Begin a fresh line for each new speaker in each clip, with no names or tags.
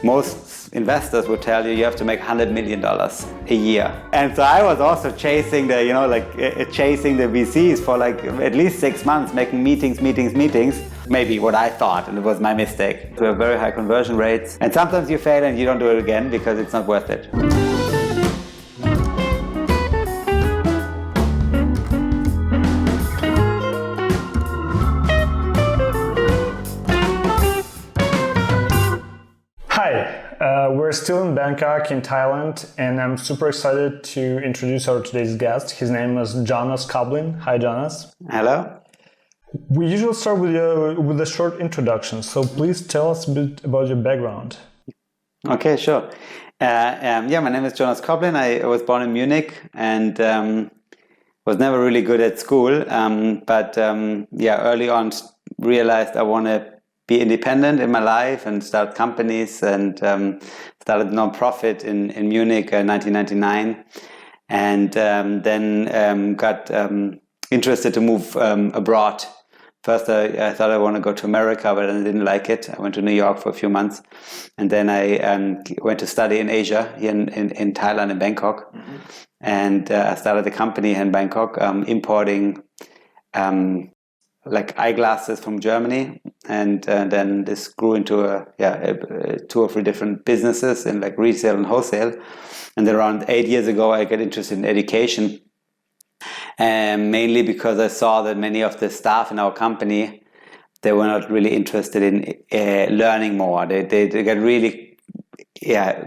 most investors would tell you have to make $100 million a year. And so I was also chasing chasing the VCs for like at least 6 months, making meetings, maybe what I thought, and it was my mistake. We have very high conversion rates, and sometimes you fail and you don't do it again because it's not worth it.
We're still in Bangkok, in Thailand, and I'm super excited to introduce our today's guest. His name is Jonas Koblin. Hi, Jonas.
Hello.
We usually start with a short introduction, so please tell us a bit about your background.
Okay, sure. My name is Jonas Koblin. I was born in Munich and was never really good at school, but early on realized I want to be independent in my life and start companies, and started a non-profit in Munich in 1999, and then got interested to move abroad. First I thought I want to go to America, but I didn't like it. I went to New York for a few months, and then I went to study in Asia, here in Thailand, in Bangkok. Mm-hmm. And I started a company in Bangkok, importing like eyeglasses from Germany, and then this grew into 2 or 3 different businesses in like resale and wholesale. And then around 8 years ago, I got interested in education, mainly because I saw that many of the staff in our company, they were not really interested in learning more. They got really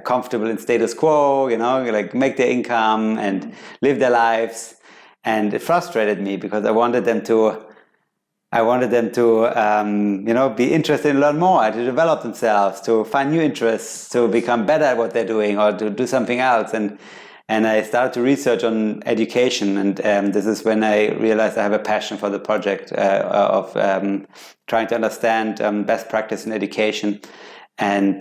comfortable in status quo, like make their income and live their lives, and it frustrated me because I wanted them to be interested in learn more, to develop themselves, to find new interests, to become better at what they're doing, or to do something else. And I started to research on education, and this is when I realized I have a passion for the project of trying to understand best practice in education. And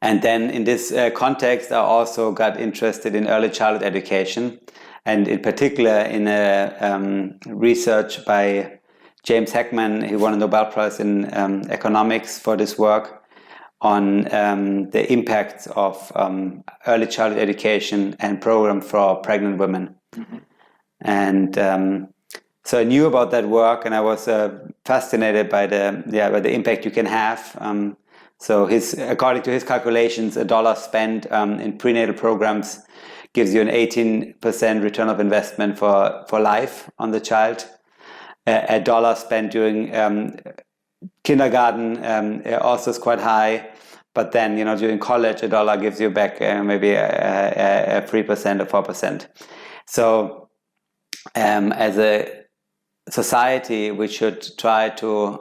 then in this context, I also got interested in early childhood education, and in particular in research by James Heckman. He won a Nobel Prize in economics for this work on the impacts of early childhood education and program for pregnant women. Mm-hmm. And so I knew about that work, and I was fascinated by the impact you can have. So according to his calculations, $1 spent in prenatal programs gives you an 18% return of investment for life on the child. $1 spent during kindergarten also is quite high, but then during college, $1 gives you back maybe a 3% or 4%. So as a society, we should try to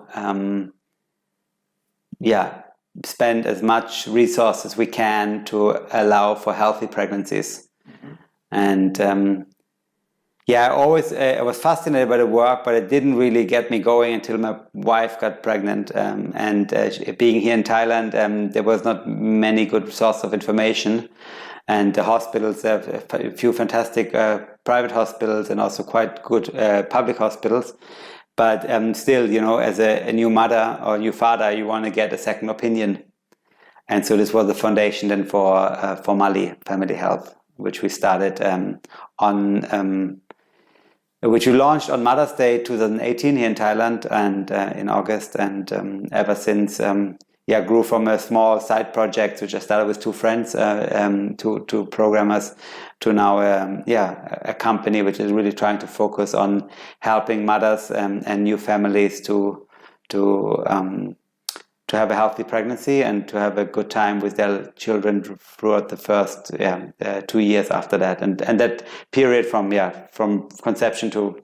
spend as much resources as we can to allow for healthy pregnancies. Mm-hmm. And I was fascinated by the work, but it didn't really get me going until my wife got pregnant. Being here in Thailand, there was not many good sources of information. And the hospitals have a few fantastic private hospitals and also quite good public hospitals. But still, as a new mother or new father, you want to get a second opinion. And so this was the foundation then for Mali Family Health, which we started which we launched on Mother's Day 2018 here in Thailand, and in August, and ever since grew from a small side project which I started with 2 friends, two programmers, to now a company which is really trying to focus on helping mothers and new families to have a healthy pregnancy and to have a good time with their children throughout the first 2 years after that, and that period from conception to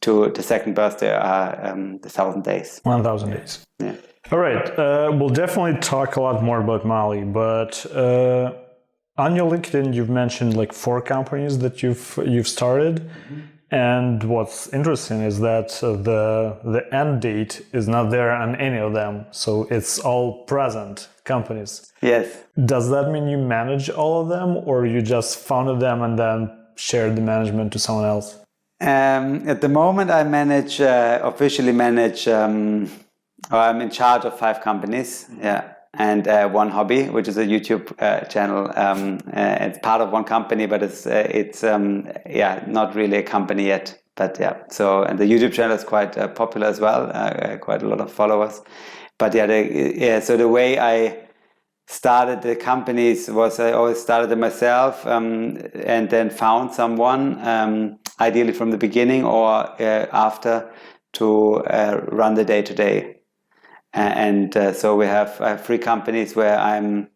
the second birthday are the 1,000 days.
1,000 days.
Yeah.
All right. We'll definitely talk a lot more about Mali, but on your LinkedIn, you've mentioned like 4 companies that you've started. Mm-hmm. And what's interesting is that the end date is not there on any of them. So it's all present companies.
Yes.
Does that mean you manage all of them, or you just founded them and then shared the management to someone else?
At the moment, I officially manage, or I'm in charge of 5 companies. Yeah. and one hobby, which is a YouTube channel. It's part of one company, but it's not really a company yet. But yeah, so, and the YouTube channel is quite popular as well, quite a lot of followers. But so the way I started the companies was I always started them myself, and then found someone, ideally from the beginning or after, to run the day-to-day. So we have 3 companies where I'm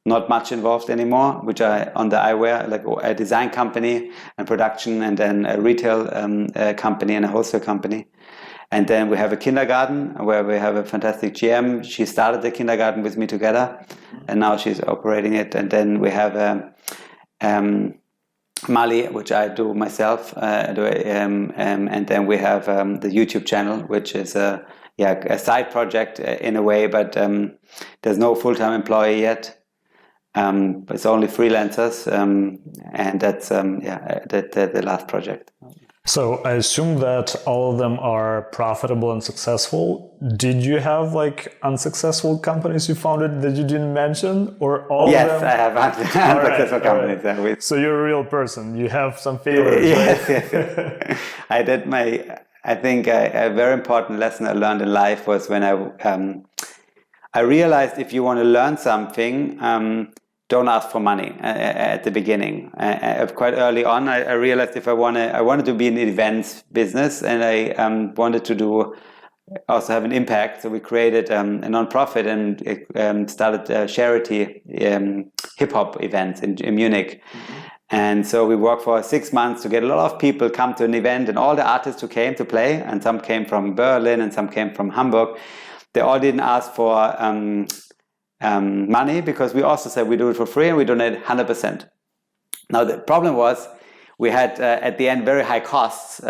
not much involved anymore, which are on the eyewear, like a design company and production, and then a retail company and a wholesale company. And then we have a kindergarten where we have a fantastic GM. She started the kindergarten with me together, and now she's operating it. And then we have Mali, which I do myself, and then we have the YouTube channel, which is a side project in a way, but there's no full-time employee yet. It's only freelancers, and that's the last project.
So I assume that all of them are profitable and successful. Did you have like unsuccessful companies you founded that you didn't mention, or all
yes,
of them?
I have unsuccessful companies.
Right. So you're a real person. You have some failures.
Yes,
right?
yes. I think a very important lesson I learned in life was when I realized if you want to learn something, don't ask for money at the beginning. Quite early on, I realized if I wanted to be in the events business, and I wanted to also have an impact. So we created a non-profit and started charity hip hop events in Munich. Mm-hmm. And so we worked for 6 months to get a lot of people come to an event, and all the artists who came to play, and some came from Berlin and some came from Hamburg, they all didn't ask for money, because we also said we do it for free and we donate 100%. Now the problem was we had at the end very high costs.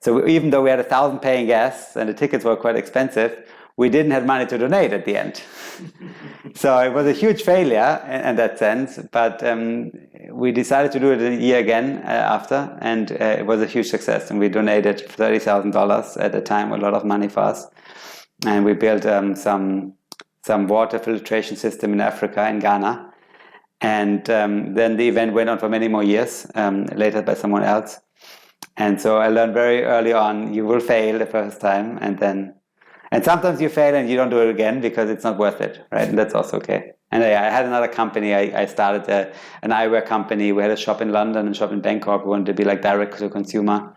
So even though we had 1,000 paying guests and the tickets were quite expensive, we didn't have money to donate at the end. So it was a huge failure in that sense, but we decided to do it a year again after, and it was a huge success, and we donated $30,000 at the time, a lot of money for us. And we built some water filtration system in Africa, in Ghana. And then the event went on for many more years, later by someone else. And so I learned very early on, you will fail the first time, and sometimes you fail and you don't do it again because it's not worth it, right? And that's also okay. And I had another company. I started an eyewear company. We had a shop in London and a shop in Bangkok. We wanted to be like direct to consumer.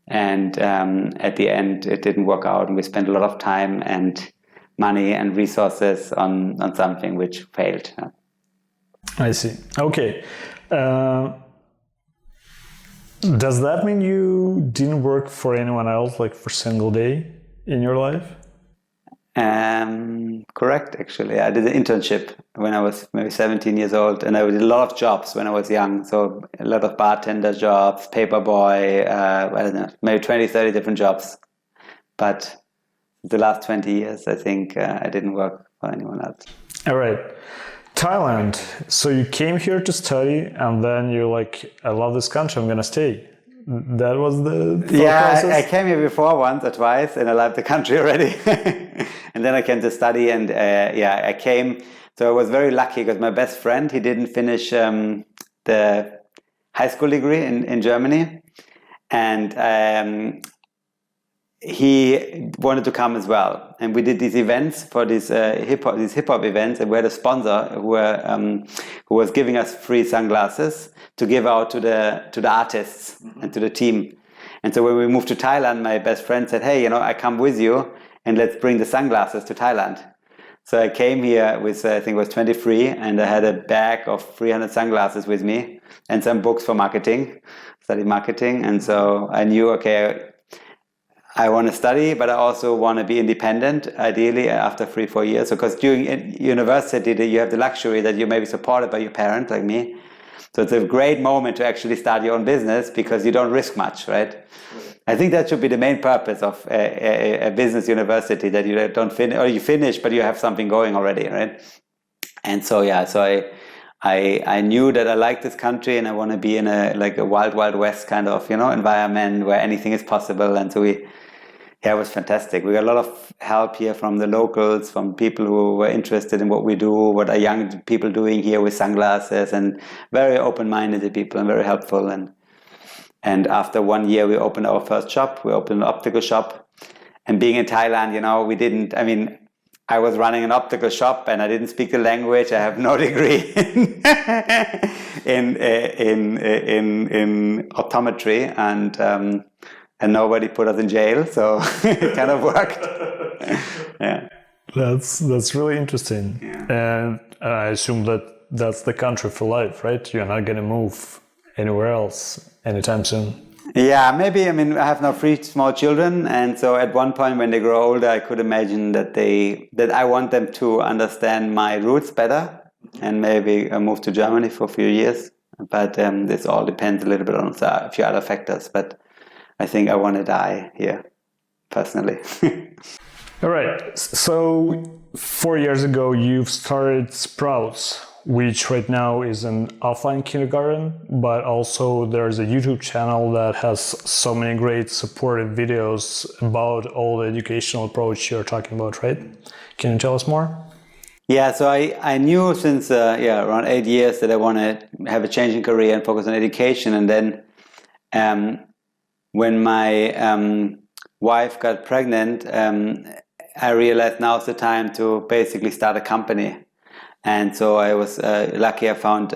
And at the end, it didn't work out, and we spent a lot of time and money and resources on something which failed.
I see. Okay. Does that mean you didn't work for anyone else, like for a single day in your life?
Correct, actually. I did an internship when I was maybe 17 years old, and I did a lot of jobs when I was young. So a lot of bartender jobs, paper boy, I don't know, maybe 20, 30 different jobs. But the last 20 years, I think I didn't work for anyone else.
All right. Thailand. So you came here to study, and then you're like, I love this country, I'm going to stay. That was the process?
I came here before once or twice, and I loved the country already. And then I came to study, and I came. So I was very lucky because my best friend, he didn't finish the high school degree in Germany. And he wanted to come as well, and we did these events for these hip hop events, and we had a sponsor who was giving us free sunglasses to give out to the artists and to the team. And so when we moved to Thailand, my best friend said, "Hey, I come with you, and let's bring the sunglasses to Thailand." So I came here with I think it was 23, and I had a bag of 300 sunglasses with me and some books for marketing, studied marketing, and so I knew, okay, I want to study, but I also want to be independent, ideally, after 3-4 years. Because during university, you have the luxury that you may be supported by your parents, like me. So it's a great moment to actually start your own business because you don't risk much, right? I think that should be the main purpose of a business university, that you don't finish, or you finish, but you have something going already, right? And so, I knew that I like this country, and I want to be in a wild, wild west kind of, environment where anything is possible. And so Yeah, it was fantastic. We got a lot of help here from the locals, from people who were interested in what we do, what are young people doing here with sunglasses, and very open-minded people and very helpful. And after 1 year, we opened our first shop. We opened an optical shop. And being in Thailand, I was running an optical shop and I didn't speak the language. I have no degree in optometry, and nobody put us in jail, so it kind of worked. Yeah,
that's really interesting. Yeah. And I assume that's the country for life, right? You're not going to move anywhere else anytime soon.
Yeah, maybe. I have now 3 small children, and so at one point when they grow older, I could imagine that I want them to understand my roots better, and maybe move to Germany for a few years. But this all depends a little bit on a few other factors. But I think I want to die here, personally.
All right. So 4 years ago, you've started Sprouts, which right now is an offline kindergarten, but also there's a YouTube channel that has so many great supportive videos about all the educational approach you're talking about, right? Can you tell us more?
Yeah, so I knew since around 8 years that I want to have a change in career and focus on education. And then when my wife got pregnant, I realized now's the time to basically start a company. And so I was lucky. I found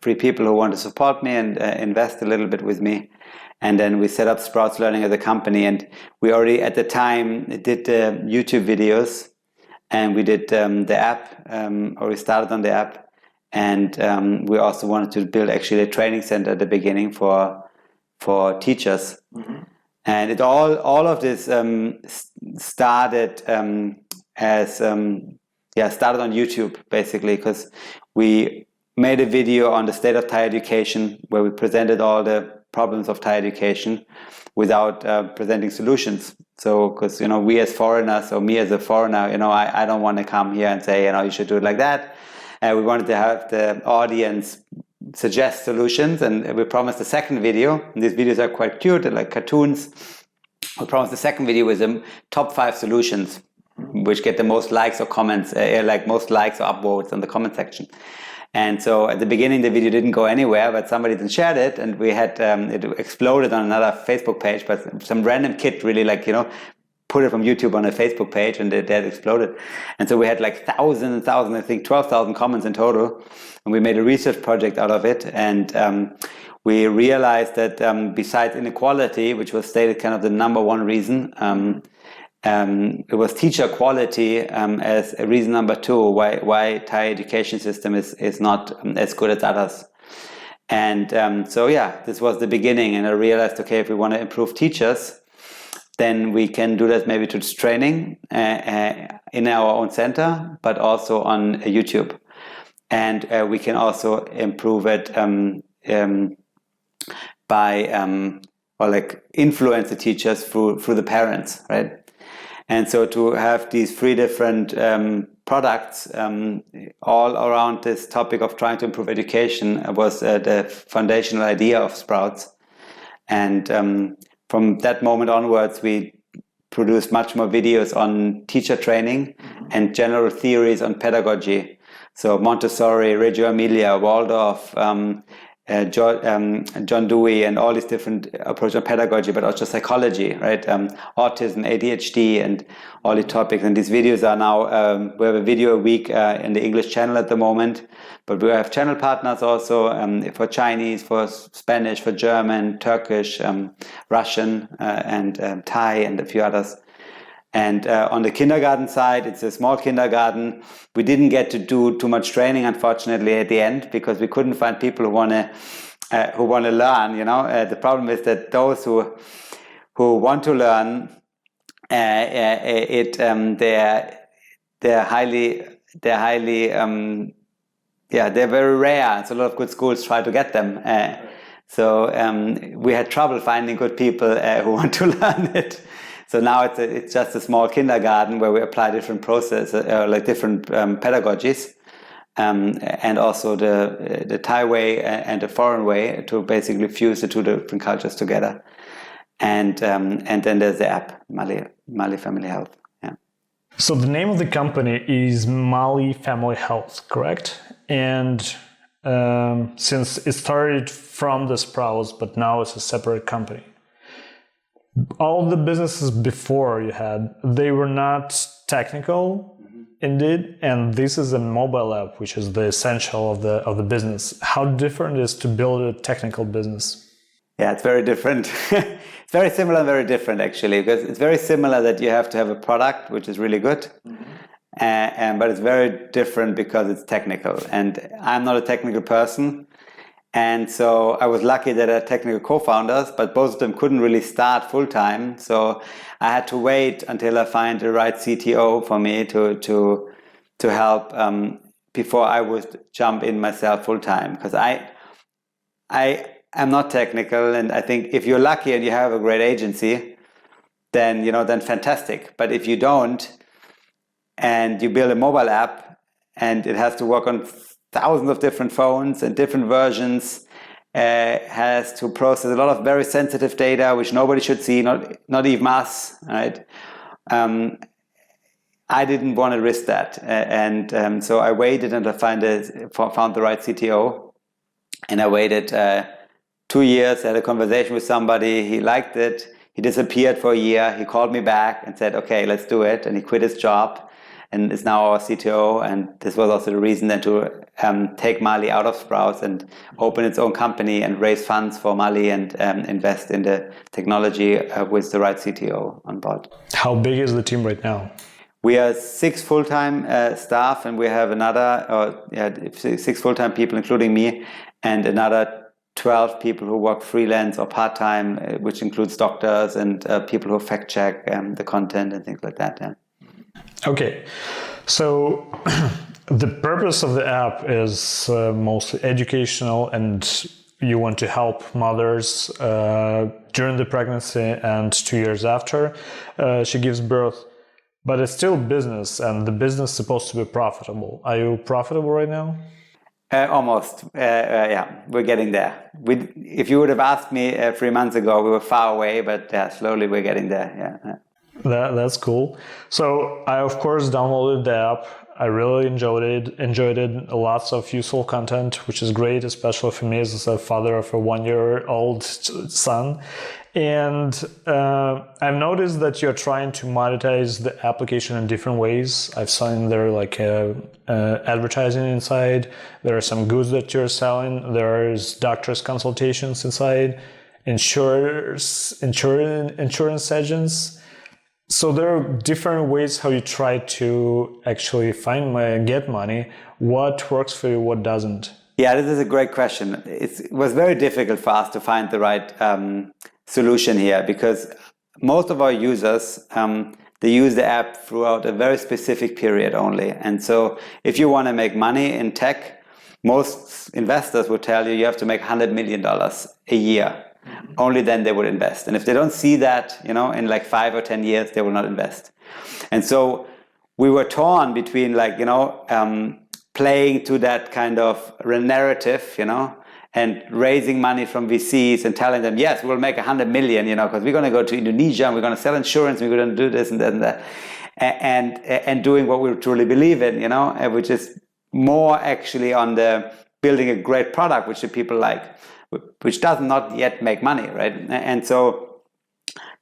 3 people who want to support me and invest a little bit with me. And then we set up Sprouts Learning as a company. And we already, at the time, did YouTube videos. And we did the app, or we started on the app. And we also wanted to build actually a training center at the beginning for teachers. Mm-hmm. And all of this started started on YouTube, basically, because we made a video on the state of Thai education where we presented all the problems of Thai education without presenting solutions. So, because, we as foreigners, or me as a foreigner, I don't want to come here and say, you should do it like that. We wanted to have the audience suggest solutions, and we promised a second video. And these videos are quite cute, they're like cartoons. We promised the second video with the top 5 solutions, which get the most likes or comments, most likes or upvotes on the comment section. And so at the beginning, the video didn't go anywhere, but somebody then shared it, and we had it exploded on another Facebook page. But some random kid really put it from YouTube on a Facebook page, and that exploded. And so we had thousands and thousands, I think 12,000 comments in total, and we made a research project out of it. And we realized that besides inequality, which was stated kind of the number one reason, it was teacher quality as a reason number 2 why Thai education system is not as good as others. And this was the beginning. And I realized, okay, if we want to improve teachers, then we can do that maybe to training in our own center, but also on YouTube. And we can also improve it by influence the teachers through the parents, right? And so to have these 3 different products all around this topic of trying to improve education was the foundational idea of Sprouts. And from that moment onwards, we produced much more videos on teacher training and general theories on pedagogy. So Montessori, Reggio Emilia, Waldorf, John Dewey, and all these different approaches on pedagogy, but also psychology, right? Autism, ADHD, and all the topics. And these videos are now, we have a video a week in the English channel at the moment, but we have channel partners also for Chinese, for Spanish, for German, Turkish, Russian, and Thai, and a few others. And on the kindergarten side, it's a small kindergarten. We didn't get to do too much training, unfortunately, at the end, because we couldn't find people who want to learn. The problem is that those who want to learn, they're very rare. So a lot of good schools try to get them. So we had trouble finding good people who want to learn it. So now it's just a small kindergarten where we apply different processes, different pedagogies, and also the Thai way and the foreign way to basically fuse the 2 different cultures together. And then there's the app, Mali. Mali Family Health. Yeah.
So the name of the company is Mali Family Health, correct? And since it started from the Sprouts, but now it's a separate company, all the businesses before you had, they were not technical, indeed, and this is a mobile app, which is the essential of the business. How different is to build a technical business?
Yeah, it's very different. It's very similar and very different, actually, because it's very similar that you have to have a product which is really good, but it's very different because it's technical. And I'm not a technical person. And so I was lucky that I had technical co-founders, but both of them couldn't really start full-time. So I had to wait until I find the right CTO for me to help before I would jump in myself full-time. Because I'm not technical, and I think if you're lucky and you have a great agency, then fantastic. But if you don't, and you build a mobile app, and it has to work on thousands of different phones and different versions, has to process a lot of very sensitive data which nobody should see, not even us, right? I didn't want to risk that, and so I waited until I found the right CTO, and I waited 2 years. I had a conversation with somebody. He liked it. He disappeared for a year. He called me back and said, "Okay, let's do it." And he quit his job and is now our CTO. And this was also the reason then to take Mali out of Sprouts and open its own company and raise funds for Mali and invest in the technology with the right CTO on board.
How big is the team right now?
We are 6 full-time staff, and we have another 6 full-time people, including me, and another 12 people who work freelance or part-time, which includes doctors and people who fact-check the content and things like that. Yeah.
Okay, so the purpose of the app is mostly educational, and you want to help mothers during the pregnancy and 2 years after she gives birth. But it's still business, and the business is supposed to be profitable. Are you profitable right now?
Almost. Yeah, we're getting there. If you would have asked me 3 months ago, we were far away, but slowly we're getting there. Yeah.
That's cool. So I, of course, downloaded the app. I really enjoyed it. Lots of useful content, which is great, especially for me as a father of a 1-year-old son. And I've noticed that you're trying to monetize the application in different ways. I've seen there like advertising inside. There are some goods that you're selling. There's doctors' consultations inside, insurance agents. So there are different ways how you try to actually get money. What works for you, what doesn't?
Yeah, this is a great question. It was very difficult for us to find the right solution here, because most of our users, they use the app throughout a very specific period only. And so if you want to make money in tech, most investors will tell you have to make $100 million a year. Only then they would invest. And if they don't see that, in like 5 or 10 years, they will not invest. And so we were torn between playing to that kind of narrative, and raising money from VCs and telling them, yes, we'll make 100 million, because we're going to go to Indonesia and we're going to sell insurance, we're going to do this and that and that. And doing what we truly believe in, which is more actually on the building a great product, which the people like, which does not yet make money, right? And so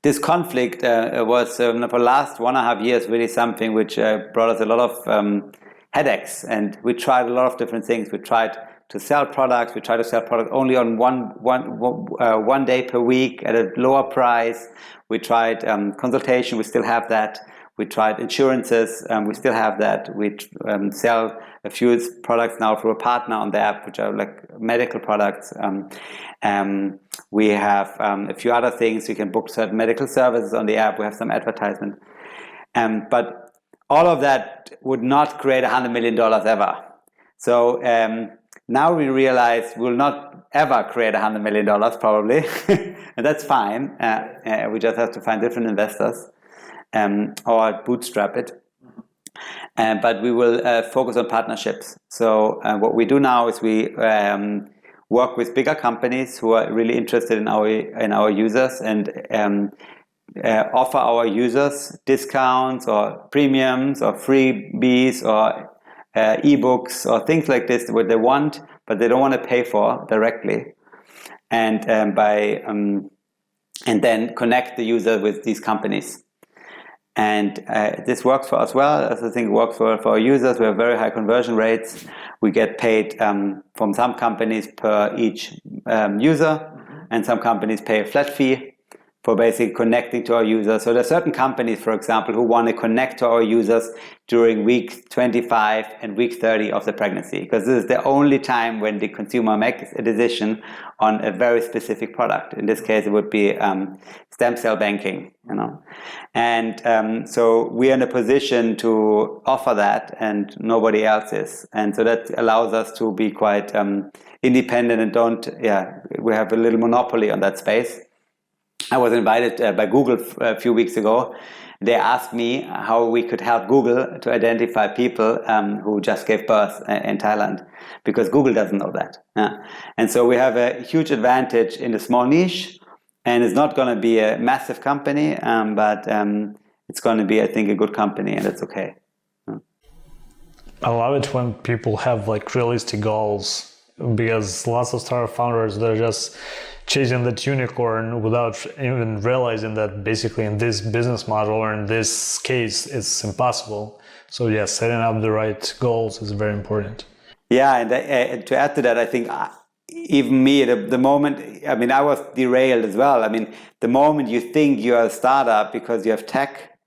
this conflict was, for the last 1.5 years, really something which brought us a lot of headaches. And we tried a lot of different things. We tried to sell products. We tried to sell products only on one day per week at a lower price. We tried consultation. We still have that. We tried insurances. We still have that. We sell a few products now through a partner on the app, which are like medical products. We have a few other things. You can book certain medical services on the app. We have some advertisement. But all of that would not create $100 million ever. So now we realize we'll not ever create $100 million probably. And that's fine. We just have to find different investors. Or bootstrap it. But we will focus on partnerships. So what we do now is we work with bigger companies who are really interested in our users and offer our users discounts or premiums or freebies or ebooks or things like this, what they want, but they don't want to pay for directly, and and then connect the user with these companies. And this works for us well. I think it works for our users. We have very high conversion rates. We get paid from some companies per each user, and some companies pay a flat fee for basically connecting to our users. So there are certain companies, for example, who want to connect to our users during week 25 and week 30 of the pregnancy, because this is the only time when the consumer makes a decision on a very specific product. In this case, it would be stem cell banking, And so we are in a position to offer that, and nobody else is. And so that allows us to be quite independent and we have a little monopoly on that space. I was invited by Google a few weeks ago. They asked me how we could help Google to identify people who just gave birth in Thailand, because Google doesn't know that. And so we have a huge advantage in a small niche, and it's not going to be a massive company, but it's going to be, I think, a good company, and it's okay.
I love it when people have like realistic goals, because lots of startup founders, they're just chasing that unicorn without even realizing that basically in this business model or in this case it's impossible. So yeah, setting up the right goals is very important.
Yeah, and to add to that, I think even me, the moment, I mean, I was derailed as well. I mean, the moment you think you're a startup because you have tech,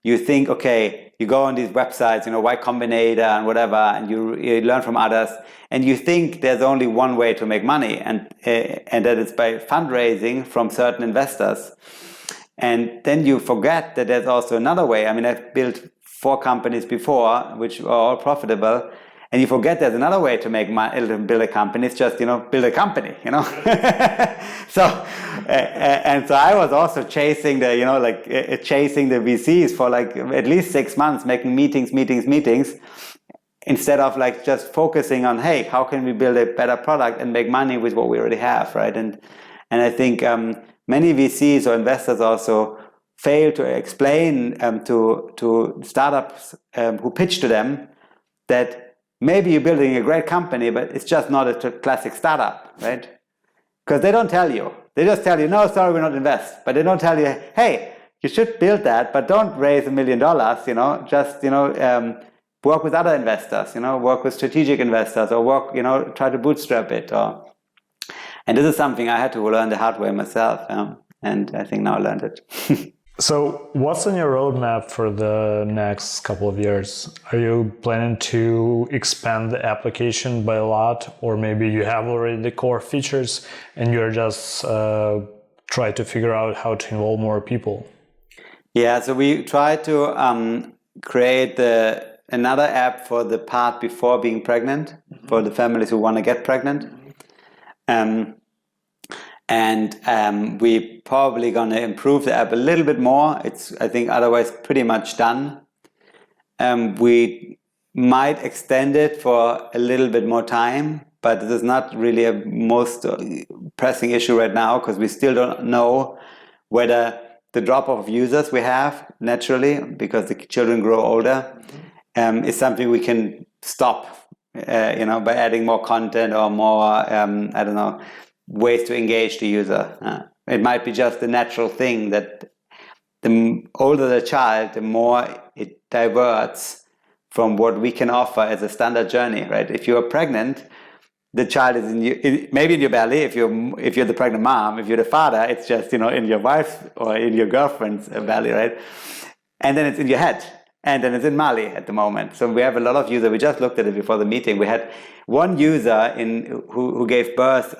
you think, okay, you go on these websites, Y Combinator and whatever, and you learn from others, and you think there's only one way to make money, and that is by fundraising from certain investors. And then you forget that there's also another way. I mean, I've built 4 companies before, which are all profitable, and you forget there's another way to make money, to build a company. It's just, build a company, So, and so I was also chasing the, chasing the VCs for like at least 6 months, making meetings, instead of like just focusing on, hey, how can we build a better product and make money with what we already have, right? And I think many VCs or investors also fail to explain to startups who pitch to them that maybe you're building a great company, but it's just not a classic startup, right? Because they don't tell you. They just tell you, no, sorry, we're not invest. But they don't tell you, hey, you should build that, but don't raise $1 million, just, work with other investors, work with strategic investors, or work, try to bootstrap it. And this is something I had to learn the hard way myself. And I think now I learned it.
So what's on your roadmap for the next couple of years? Are you planning to expand the application by a lot, or maybe you have already the core features and you're just trying to figure out how to involve more people? Yeah,
so we try to create another app for the part before being pregnant, for the families who want to get pregnant. And we probably going to improve the app a little bit more. It's, I think, otherwise pretty much done. We might extend it for a little bit more time, but this is not really a most pressing issue right now, because we still don't know whether the drop of users we have naturally, because the children grow older, is something we can stop, by adding more content or more, ways to engage the user. It might be just a natural thing that the older the child, the more it diverts from what we can offer as a standard journey, right? If you are pregnant, the child is maybe in your belly. If you're the pregnant mom, if you're the father, it's just in your wife's or in your girlfriend's belly, right? And then it's in your head, and then it's in Mali at the moment. So we have a lot of users. We just looked at it before the meeting. We had one user who gave birth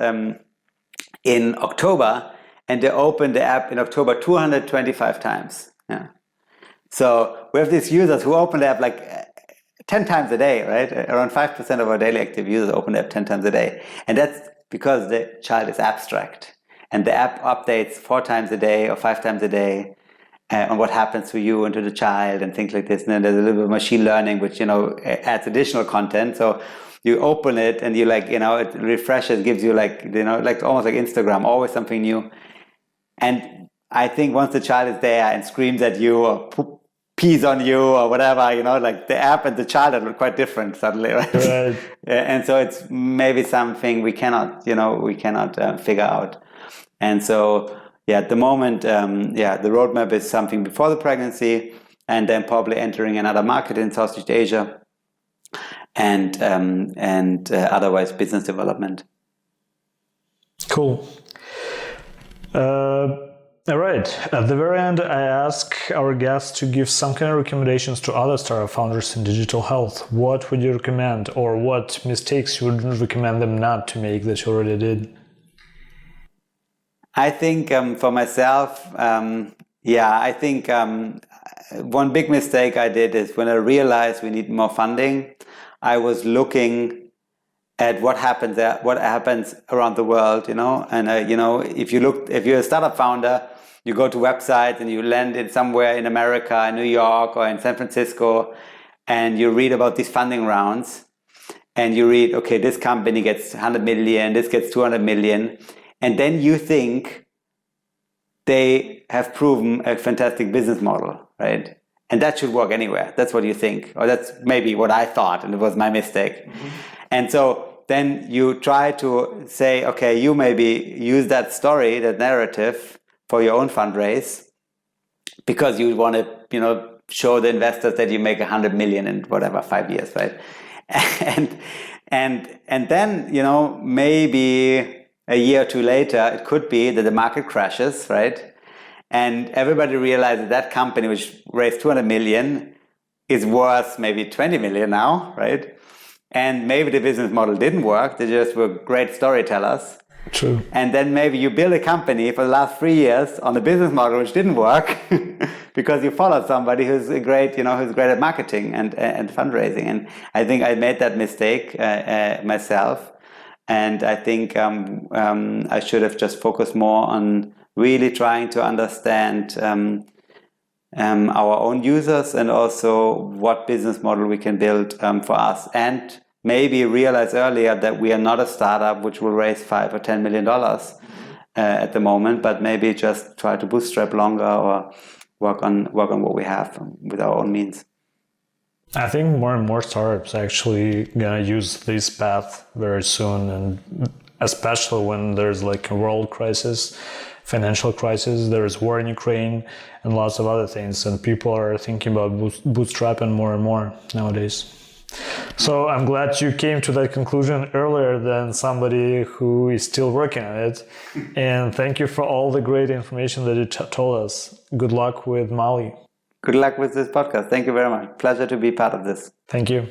in October, and they opened the app in October 225 times. Yeah. So we have these users who open the app like 10 times a day, right? Around 5% of our daily active users open the app 10 times a day. And that's because the child is abstract. And the app updates 4 times a day or 5 times a day on what happens to you and to the child and things like this. And then there's a little bit of machine learning, which, adds additional content. So you open it and you it refreshes, gives you like almost like Instagram, always something new. And I think once the child is there and screams at you or pees on you or whatever, you know, like the app and the child are quite different suddenly, right?
Right.
And so it's maybe something we cannot figure out. And so, yeah, at the moment, the roadmap is something before the pregnancy, and then probably entering another market in Southeast Asia, and otherwise business development.
Cool. All right. At the very end, I ask our guests to give some kind of recommendations to other startup founders in digital health. What would you recommend, or what mistakes you would recommend them not to make that you already did?
I think for myself, I think one big mistake I did is when I realized we need more funding, I was looking at what happens around the world, you know. And if you're a startup founder, you go to websites and you land in somewhere in America, in New York or in San Francisco, and you read about these funding rounds, and you read, okay, this company gets 100 million, this gets 200 million, and then you think they have proven a fantastic business model, right? And that should work anywhere. That's what you think, or that's maybe what I thought, and it was my mistake. Mm-hmm. And so then you try to say, okay, you maybe use that story, that narrative for your own fundraise, because you want to, show the investors that you make 100 million in whatever 5 years, right? And then maybe a year or two later, it could be that the market crashes, right? And everybody realizes that company which raised 200 million is worth maybe 20 million now, right? And maybe the business model didn't work. They just were great storytellers.
True.
And then maybe you build a company for the last 3 years on a business model which didn't work because you followed somebody who's great at marketing and fundraising. And I think I made that mistake myself. And I think I should have just focused more on really trying to understand our own users and also what business model we can build for us, and maybe realize earlier that we are not a startup which will raise $5 or $10 million at the moment, but maybe just try to bootstrap longer or work on what we have with our own means.
I think more and more startups are actually gonna use this path very soon, and especially when there's like a world crisis, financial crisis, there's war in Ukraine and lots of other things, and people are thinking about bootstrapping more and more nowadays. So I'm glad you came to that conclusion earlier than somebody who is still working on it. And thank you for all the great information that you told us. Good luck with Mali.
Good luck with this podcast. Thank you very much. Pleasure to be part of this.
Thank you.